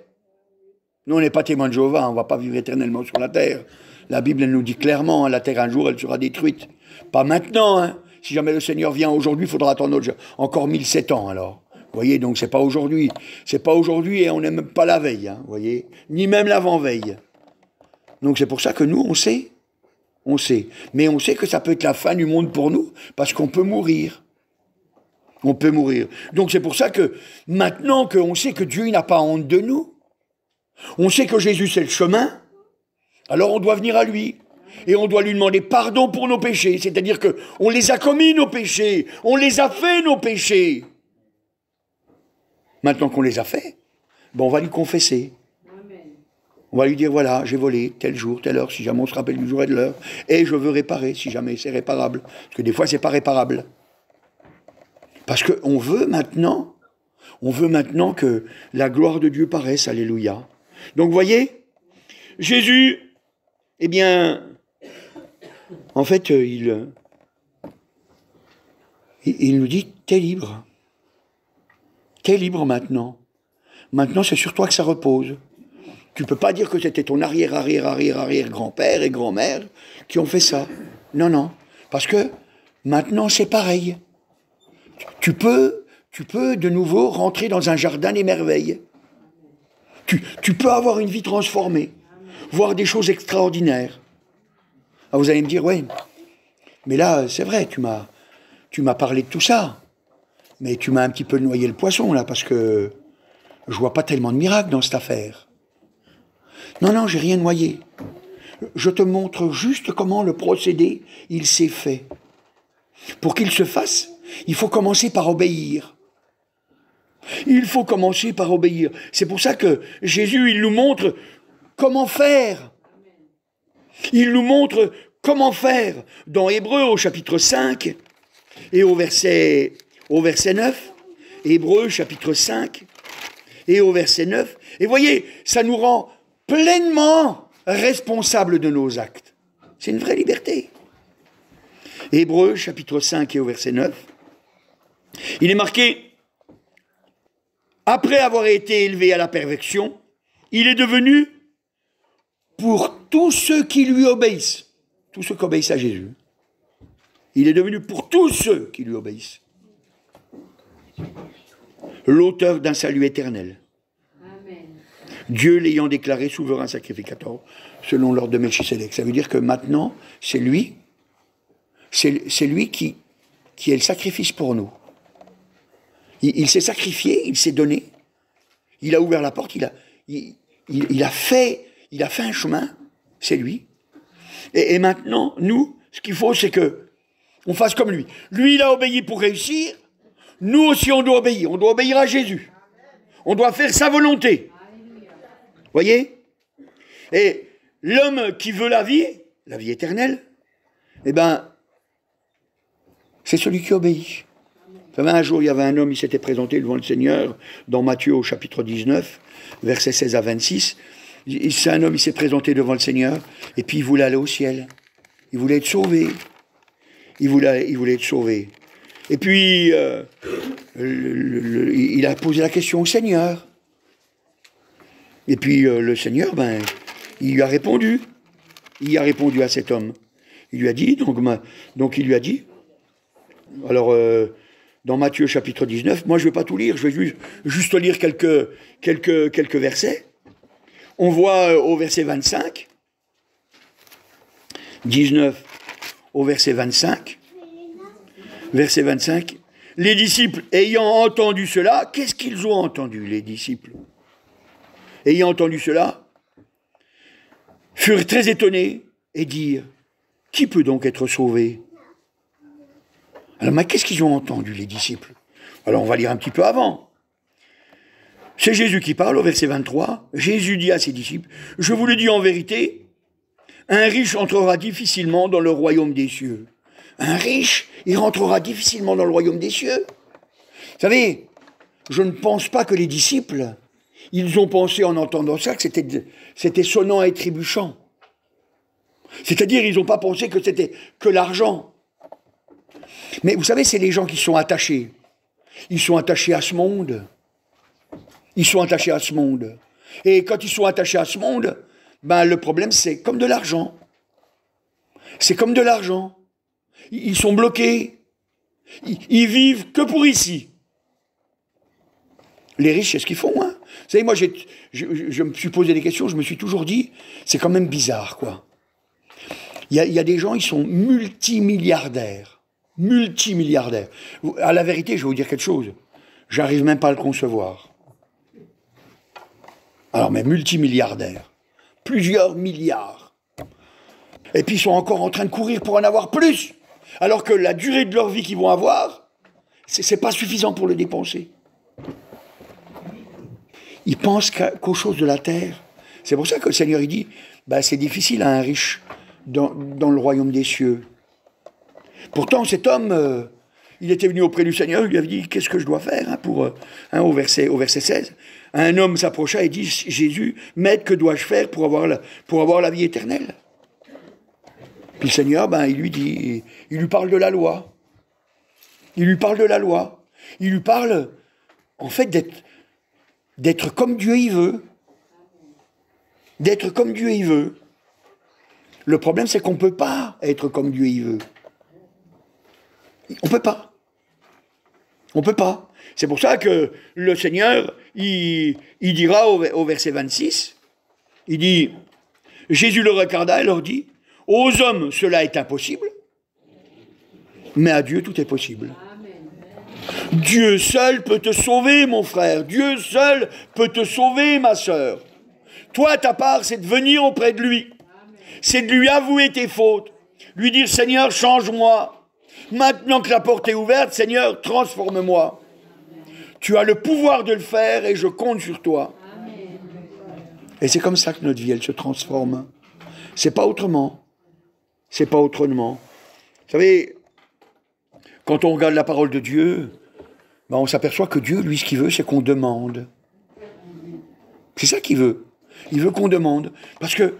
Nous, on n'est pas témoins de Jéhovah, on ne va pas vivre éternellement sur la terre. La Bible, elle nous dit clairement, la terre, un jour, elle sera détruite. Pas maintenant, hein. Si jamais le Seigneur vient aujourd'hui, il faudra attendre encore 1007 ans, alors. Vous voyez, donc c'est pas aujourd'hui. C'est pas aujourd'hui et on n'est même pas la veille, hein, vous voyez. Ni même l'avant-veille. Donc c'est pour ça que nous, on sait. On sait. Mais on sait que ça peut être la fin du monde pour nous, parce qu'on peut mourir. On peut mourir. Donc c'est pour ça que, maintenant qu'on sait que Dieu n'a pas honte de nous, on sait que Jésus c'est le chemin, alors on doit venir à lui. Et on doit lui demander pardon pour nos péchés. C'est-à-dire qu'on les a commis, nos péchés. On les a fait, nos péchés. Maintenant qu'on les a faits, on va lui confesser. Amen. On va lui dire, voilà, j'ai volé tel jour, telle heure, si jamais on se rappelle du jour et de l'heure. Et je veux réparer, si jamais c'est réparable. Parce que des fois, c'est pas réparable. Parce qu'on veut maintenant que la gloire de Dieu paraisse, alléluia. Donc, vous voyez, Jésus, eh bien, en fait, il nous dit, t'es libre. T'es libre maintenant. Maintenant, c'est sur toi que ça repose. Tu ne peux pas dire que c'était ton arrière-grand-père et grand-mère qui ont fait ça. Non, non. Parce que maintenant, c'est pareil. Tu peux de nouveau rentrer dans un jardin des merveilles. Tu peux avoir une vie transformée, voir des choses extraordinaires. Ah, vous allez me dire, oui, mais là, c'est vrai, tu m'as parlé de tout ça. Mais tu m'as un petit peu noyé le poisson, là, parce que je vois pas tellement de miracles dans cette affaire. Non, non, j'ai rien noyé. Je te montre juste comment le procédé, il s'est fait. Pour qu'il se fasse, il faut commencer par obéir. Il faut commencer par obéir. C'est pour ça que Jésus, il nous montre comment faire. Il nous montre comment faire. Dans Hébreux, au chapitre 5, et au verset 9, Hébreux chapitre 5, et au verset 9. Et voyez, ça nous rend pleinement responsables de nos actes. C'est une vraie liberté. Hébreux chapitre 5 et au verset 9. Il est marqué, après avoir été élevé à la perfection, il est devenu pour tous ceux qui lui obéissent, tous ceux qui obéissent à Jésus. Il est devenu pour tous ceux qui lui obéissent l'auteur d'un salut éternel. Amen. Dieu l'ayant déclaré souverain sacrificateur selon l'ordre de Melchisédek. Ça veut dire que maintenant, c'est lui qui est le sacrifice pour nous. Il s'est sacrifié, il s'est donné, il a ouvert la porte, il a fait un chemin, c'est lui. Et maintenant, nous, ce qu'il faut, c'est que on fasse comme lui. Lui, il a obéi pour réussir. Nous aussi, on doit obéir à Jésus. On doit faire sa volonté. Voyez? Et l'homme qui veut la vie éternelle, eh ben, c'est celui qui obéit. Vous savez, un jour, il y avait un homme, il s'était présenté devant le Seigneur, dans Matthieu au chapitre 19, versets 16 à 26. C'est un homme, il s'est présenté devant le Seigneur, et puis il voulait aller au ciel. Il voulait être sauvé. Il voulait être sauvé. Et puis, il a posé la question au Seigneur. Et puis, le Seigneur, il lui a répondu. Il a répondu à cet homme. Il lui a dit, donc il lui a dit, alors, dans Matthieu chapitre 19, moi je ne vais pas tout lire, je vais juste lire quelques versets. On voit au verset 25, 19 au verset 25, verset 25, les disciples ayant entendu cela, qu'est-ce qu'ils ont entendu, les disciples? Ayant entendu cela, furent très étonnés et dirent, qui peut donc être sauvé? Alors, mais qu'est-ce qu'ils ont entendu, les disciples? Alors, on va lire un petit peu avant. C'est Jésus qui parle, au verset 23. Jésus dit à ses disciples, « Je vous le dis en vérité, un riche entrera difficilement dans le royaume des cieux. » Un riche, il rentrera difficilement dans le royaume des cieux. Vous savez, je ne pense pas que les disciples, ils ont pensé en entendant ça que c'était sonnant et trébuchant. C'est-à-dire, ils n'ont pas pensé que c'était que l'argent. Mais vous savez, c'est les gens qui sont attachés. Ils sont attachés à ce monde. Ils sont attachés à ce monde. Et quand ils sont attachés à ce monde, ben, le problème, c'est comme de l'argent. C'est comme de l'argent. Ils sont bloqués. Ils vivent que pour ici. Les riches, c'est ce qu'ils font. Hein. Vous savez, moi, je me suis posé des questions, je me suis toujours dit, c'est quand même bizarre, quoi. Il y a des gens, ils sont multimilliardaires. Multimilliardaires. À la vérité, je vais vous dire quelque chose. J'arrive même pas à le concevoir. Alors, mais multimilliardaires. Plusieurs milliards. Et puis, ils sont encore en train de courir pour en avoir plus. Alors que la durée de leur vie qu'ils vont avoir, c'est pas suffisant pour le dépenser. Ils pensent qu'aux choses de la terre. C'est pour ça que le Seigneur, il dit, ben, c'est difficile à un riche dans le royaume des cieux. Pourtant, cet homme, il était venu auprès du Seigneur, il lui avait dit, qu'est-ce que je dois faire au verset 16. Un homme s'approcha et dit, Jésus, Maître, que dois-je faire pour avoir la vie éternelle? Puis le Seigneur, ben, il lui parle de la loi. Il lui parle de la loi. Il lui parle, en fait, d'être comme Dieu il veut. D'être comme Dieu il veut. Le problème, c'est qu'on ne peut pas être comme Dieu il veut. On ne peut pas. On ne peut pas. C'est pour ça que le Seigneur, il dira au verset 26, il dit, Jésus le regarda et leur dit, aux hommes, cela est impossible, mais à Dieu, tout est possible. Amen. Dieu seul peut te sauver, mon frère. Dieu seul peut te sauver, ma sœur. Toi, ta part, c'est de venir auprès de lui. C'est de lui avouer tes fautes. Lui dire, Seigneur, change-moi. Maintenant que la porte est ouverte, Seigneur, transforme-moi. Tu as le pouvoir de le faire et je compte sur toi. Amen. Et c'est comme ça que notre vie, elle se transforme. C'est pas autrement. C'est pas autrement. Vous savez, quand on regarde la parole de Dieu, ben on s'aperçoit que Dieu, lui, ce qu'il veut, c'est qu'on demande. C'est ça qu'il veut. Il veut qu'on demande. Parce que, vous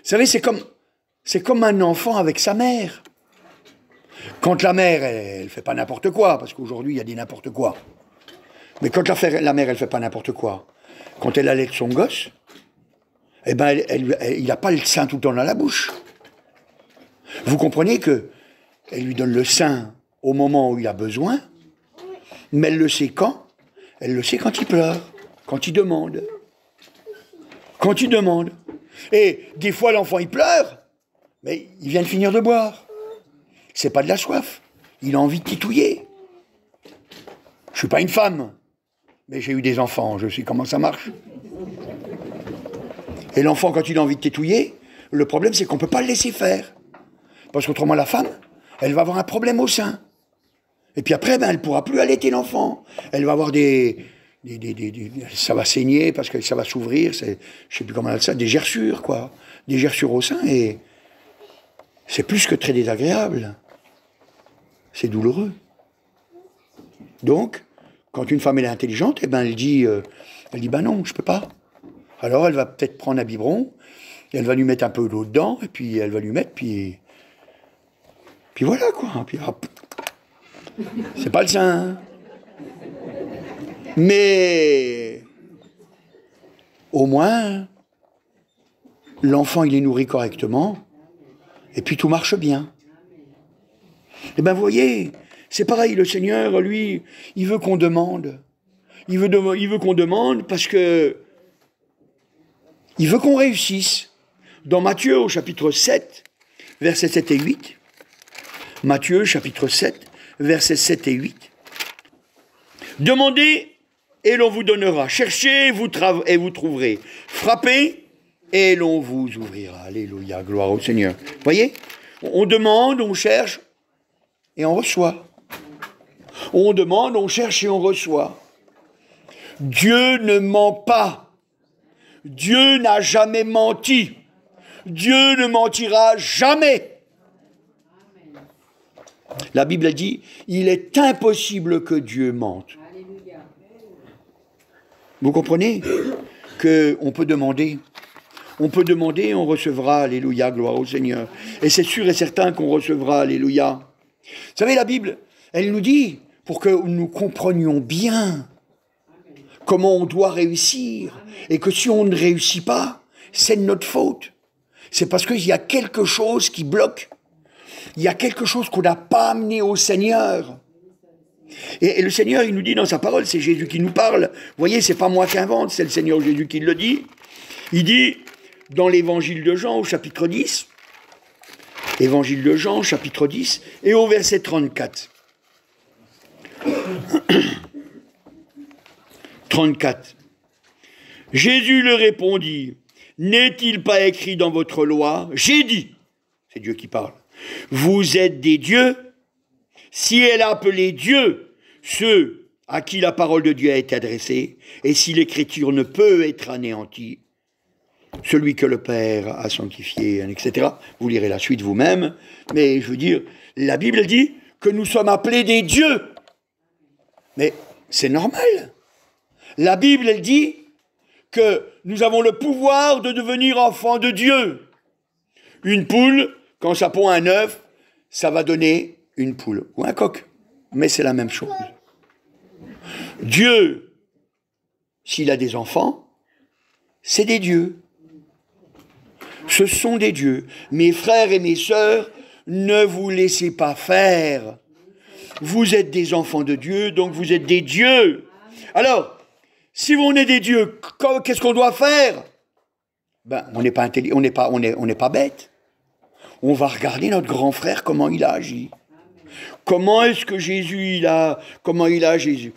savez, c'est comme un enfant avec sa mère. Quand la mère, elle fait pas n'importe quoi, parce qu'aujourd'hui, il y a des n'importe quoi. Mais quand la mère, elle fait pas n'importe quoi, quand elle allait son gosse, eh ben, il n'a pas le sein tout le temps dans la bouche. Vous comprenez que elle lui donne le sein au moment où il a besoin, mais elle le sait quand? Elle le sait quand il pleure, quand il demande. Quand il demande. Et des fois, l'enfant, il pleure, mais il vient de finir de boire. C'est pas de la soif. Il a envie de titouiller. Je suis pas une femme, mais j'ai eu des enfants, je sais comment ça marche. Et l'enfant, quand il a envie de titouiller, le problème, c'est qu'on peut pas le laisser faire. Parce qu'autrement, la femme, elle va avoir un problème au sein. Et puis après, ben, elle ne pourra plus allaiter l'enfant. Elle va avoir ça va saigner parce que ça va s'ouvrir, je ne sais plus comment on appelle ça, des gerçures, quoi. Des gerçures au sein, et c'est plus que très désagréable. C'est douloureux. Donc, quand une femme elle est intelligente, eh ben, elle dit, ben non, je ne peux pas. Alors, elle va peut-être prendre un biberon, et elle va lui mettre un peu d'eau dedans, et puis elle va lui mettre, puis voilà, quoi. Puis, hop. C'est pas le sein. Hein. Mais au moins, l'enfant, il est nourri correctement, et puis tout marche bien. Eh bien, vous voyez, c'est pareil, le Seigneur, lui, il veut qu'on demande. Il veut qu'on demande parce que il veut qu'on réussisse. Dans Matthieu, au chapitre 7, versets 7 et 8, Matthieu, chapitre 7, versets 7 et 8, demandez et l'on vous donnera. Cherchez et vous trouverez. Frappez et l'on vous ouvrira. Alléluia, gloire au Seigneur. Vous voyez, on demande, on cherche et on reçoit. On demande, on cherche et on reçoit. Dieu ne ment pas. Dieu n'a jamais menti. Dieu ne mentira jamais. La Bible a dit, il est impossible que Dieu mente. Vous comprenez qu'on peut demander. On peut demander, on recevra, alléluia, gloire au Seigneur. Et c'est sûr et certain qu'on recevra, alléluia. Vous savez, la Bible, elle nous dit, pour que nous comprenions bien comment on doit réussir, et que si on ne réussit pas, c'est de notre faute. C'est parce qu'il y a quelque chose qui bloque. Il y a quelque chose qu'on n'a pas amené au Seigneur. Et le Seigneur, il nous dit dans sa parole, c'est Jésus qui nous parle. Vous voyez, c'est pas moi qui invente, c'est le Seigneur Jésus qui le dit. Il dit, dans l'évangile de Jean, au chapitre 10, évangile de Jean, chapitre 10, et au verset 34. 34. Jésus leur répondit, n'est-il pas écrit dans votre loi, j'ai dit, c'est Dieu qui parle, vous êtes des dieux, si elle a appelé Dieu ceux à qui la parole de Dieu a été adressée, et si l'écriture ne peut être anéantie, celui que le Père a sanctifié, etc. Vous lirez la suite vous-même, mais je veux dire, la Bible dit que nous sommes appelés des dieux. Mais c'est normal. La Bible, elle dit que nous avons le pouvoir de devenir enfants de Dieu. Une poule, quand ça pond un œuf, ça va donner une poule ou un coq. Mais c'est la même chose. Dieu, s'il a des enfants, c'est des dieux. Ce sont des dieux. Mes frères et mes sœurs, ne vous laissez pas faire. Vous êtes des enfants de Dieu, donc vous êtes des dieux. Alors, si on est des dieux, qu'est-ce qu'on doit faire? Ben, on n'est pas intelligent, on n'est pas bête. On va regarder notre grand frère, comment il a agi. Comment est-ce que Jésus, comment il a agi?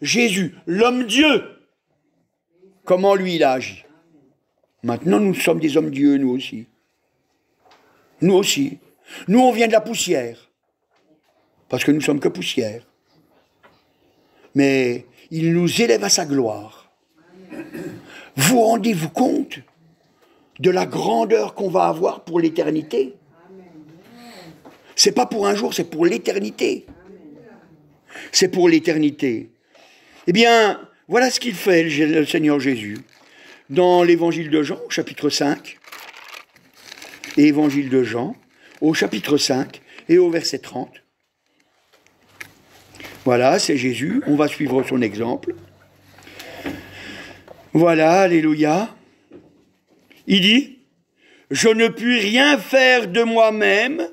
Jésus, l'homme-dieu, comment lui il a agi? Maintenant, nous sommes des hommes-dieux, nous aussi. Nous aussi. Nous, on vient de la poussière. Parce que nous sommes que poussière. Mais il nous élève à sa gloire. Vous rendez-vous compte de la grandeur qu'on va avoir pour l'éternité? C'est pas pour un jour, c'est pour l'éternité. C'est pour l'éternité. Eh bien, voilà ce qu'il fait, le Seigneur Jésus. Dans l'évangile de Jean, au chapitre 5, et évangile de Jean, au chapitre 5, et au verset 30. Voilà, c'est Jésus, on va suivre son exemple. Voilà, alléluia. Il dit, « Je ne puis rien faire de moi-même,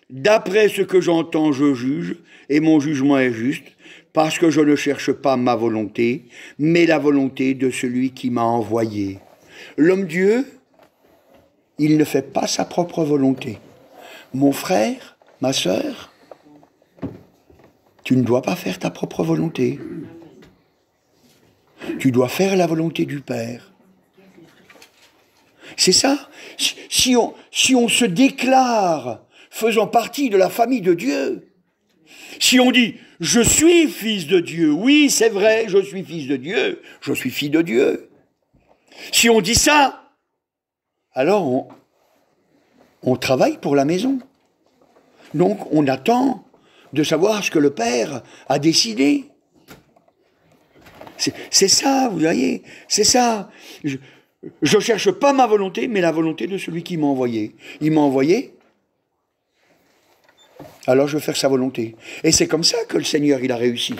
d'après ce que j'entends, je juge, et mon jugement est juste, parce que je ne cherche pas ma volonté, mais la volonté de celui qui m'a envoyé. » L'homme-dieu, il ne fait pas sa propre volonté. Mon frère, ma sœur, tu ne dois pas faire ta propre volonté. Tu dois faire la volonté du Père. C'est ça. Si on se déclare faisant partie de la famille de Dieu, si on dit « Je suis fils de Dieu », oui, c'est vrai, je suis fils de Dieu, je suis fille de Dieu. Si on dit ça, alors on travaille pour la maison. Donc on attend de savoir ce que le Père a décidé. C'est ça, vous voyez, c'est ça. Je ne cherche pas ma volonté, mais la volonté de celui qui m'a envoyé. Il m'a envoyé, alors je vais faire sa volonté. Et c'est comme ça que le Seigneur, il a réussi.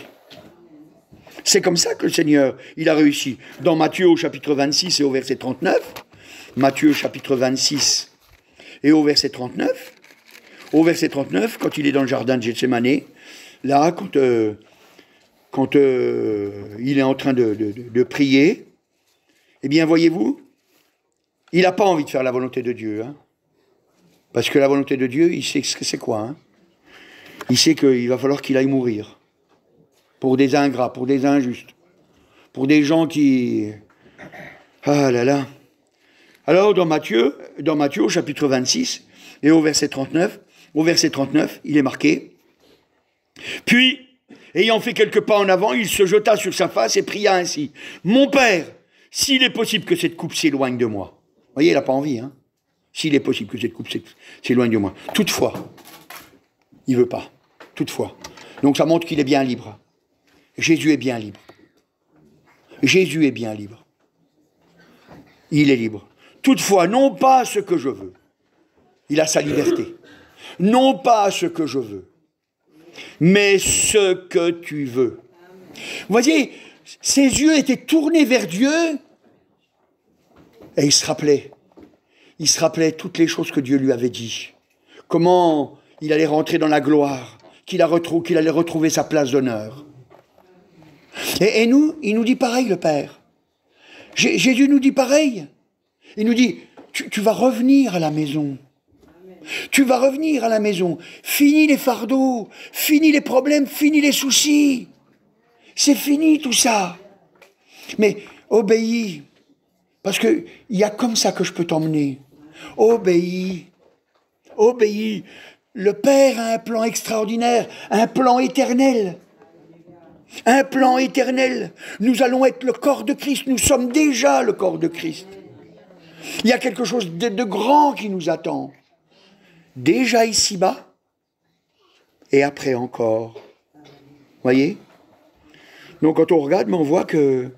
C'est comme ça que le Seigneur, il a réussi. Dans Matthieu au chapitre 26 et au verset 39, Matthieu chapitre 26 et au verset 39, quand il est dans le jardin de Gethsémanée, là, quand il est en train de prier, eh bien, voyez-vous, il n'a pas envie de faire la volonté de Dieu. Hein, parce que la volonté de Dieu, il sait ce que c'est quoi. Hein, il sait qu'il va falloir qu'il aille mourir. Pour des ingrats, pour des injustes. Pour des gens qui... Ah là là. Alors, dans Matthieu, au chapitre 26, et au verset 39, il est marqué, « Puis, ayant fait quelques pas en avant, il se jeta sur sa face et pria ainsi. « Mon Père, s'il est possible que cette coupe s'éloigne de moi. » Vous voyez, il n'a pas envie, hein. S'il est possible que cette coupe s'éloigne de moi. Toutefois, Il ne veut pas, toutefois. Donc ça montre qu'il est bien libre. Jésus est bien libre. Jésus est bien libre. Il est libre. Toutefois, non pas ce que je veux. Il a sa liberté. Non pas ce que je veux, mais ce que tu veux. Vous voyez, ses yeux étaient tournés vers Dieu et il se rappelait toutes les choses que Dieu lui avait dit. Comment il allait rentrer dans la gloire, qu'il allait retrouver sa place d'honneur. Et nous, il nous dit pareil, le Père. Jésus nous dit pareil. Il nous dit, tu vas revenir à la maison. Tu vas revenir à la maison. Fini les fardeaux, fini les problèmes, fini les soucis. C'est fini tout ça. Mais obéis. Parce qu'il y a comme ça que je peux t'emmener. Obéis. Obéis. Le Père a un plan extraordinaire, un plan éternel. Un plan éternel. Nous allons être le corps de Christ. Nous sommes déjà le corps de Christ. Il y a quelque chose de grand qui nous attend. Déjà ici-bas et après encore. Voyez? Donc quand on regarde, on voit que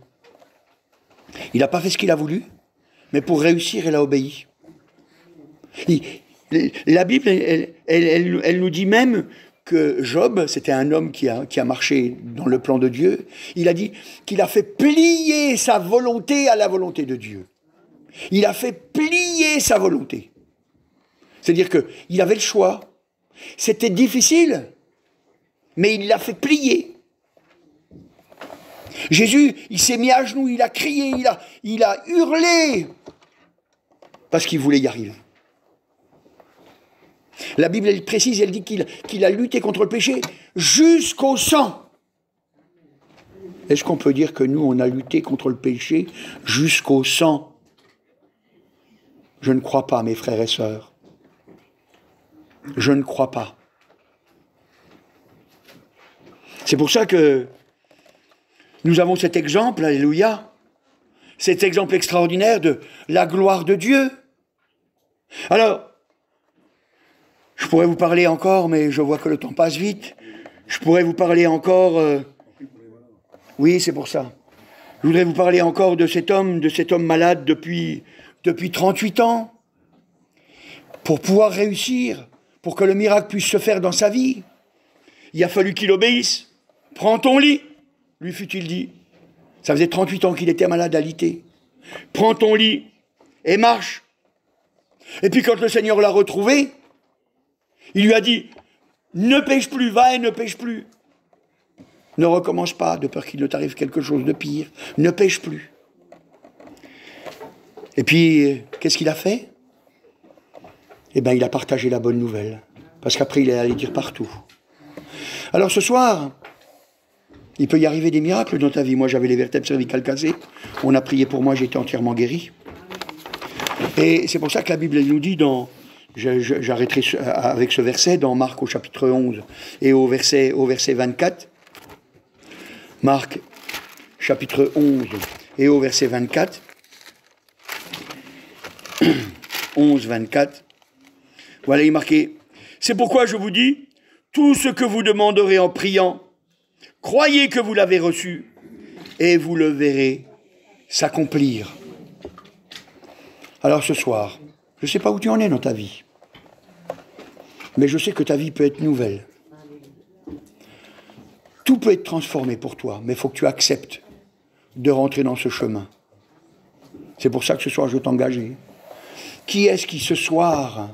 il n'a pas fait ce qu'il a voulu, mais pour réussir, il a obéi. La Bible, elle nous dit même que Job, c'était un homme qui a marché dans le plan de Dieu, il a dit qu'il a fait plier sa volonté à la volonté de Dieu. Il a fait plier sa volonté. C'est-à-dire qu'il avait le choix. C'était difficile, mais il l'a fait plier. Jésus, il s'est mis à genoux, il a crié, il a hurlé, parce qu'il voulait y arriver. La Bible, elle précise, elle dit qu'il a lutté contre le péché jusqu'au sang. Est-ce qu'on peut dire que nous, on a lutté contre le péché jusqu'au sang? Je ne crois pas, mes frères et sœurs. Je ne crois pas. C'est pour ça que nous avons cet exemple, alléluia, cet exemple extraordinaire de la gloire de Dieu. Alors, je pourrais vous parler encore, mais je vois que le temps passe vite. Je pourrais vous parler encore... Oui, c'est pour ça. Je voudrais vous parler encore de cet homme malade depuis 38 ans. Pour pouvoir réussir, pour que le miracle puisse se faire dans sa vie, il a fallu qu'il obéisse. Prends ton lit, lui fut-il dit. Ça faisait 38 ans qu'il était malade, alité. Prends ton lit et marche. Et puis quand le Seigneur l'a retrouvé, il lui a dit, ne pêche plus, va et ne pêche plus. Ne recommence pas, de peur qu'il ne t'arrive quelque chose de pire. Ne pêche plus. Et puis, qu'est-ce qu'il a fait? Eh bien, il a partagé la bonne nouvelle. Parce qu'après, il est allé dire partout. Alors ce soir, il peut y arriver des miracles dans ta vie. Moi, j'avais les vertèbres cervicales cassées. On a prié pour moi, j'étais entièrement guéri. Et c'est pour ça que la Bible elle nous dit j'arrêterai avec ce verset dans Marc au chapitre 11 et au verset 24. Marc chapitre 11 et au verset 24. 11, 24. Voilà, il est marqué. C'est pourquoi je vous dis, tout ce que vous demanderez en priant, croyez que vous l'avez reçu et vous le verrez s'accomplir. Alors ce soir, je ne sais pas où tu en es dans ta vie, mais je sais que ta vie peut être nouvelle. Tout peut être transformé pour toi, mais il faut que tu acceptes de rentrer dans ce chemin. C'est pour ça que ce soir, je veux t'engager. Qui est-ce qui ce soir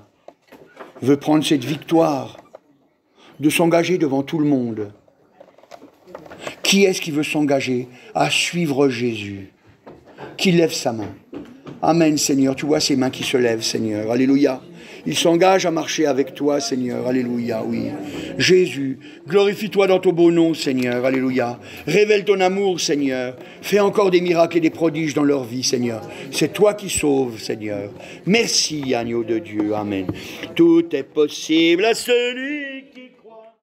veut prendre cette victoire de s'engager devant tout le monde? Qui est-ce qui veut s'engager à suivre Jésus? Qui lève sa main? Amen, Seigneur. Tu vois ces mains qui se lèvent, Seigneur. Alléluia. Il s'engage à marcher avec toi, Seigneur. Alléluia, oui. Jésus, glorifie-toi dans ton beau nom, Seigneur. Alléluia. Révèle ton amour, Seigneur. Fais encore des miracles et des prodiges dans leur vie, Seigneur. C'est toi qui sauves, Seigneur. Merci, agneau de Dieu. Amen. Tout est possible à celui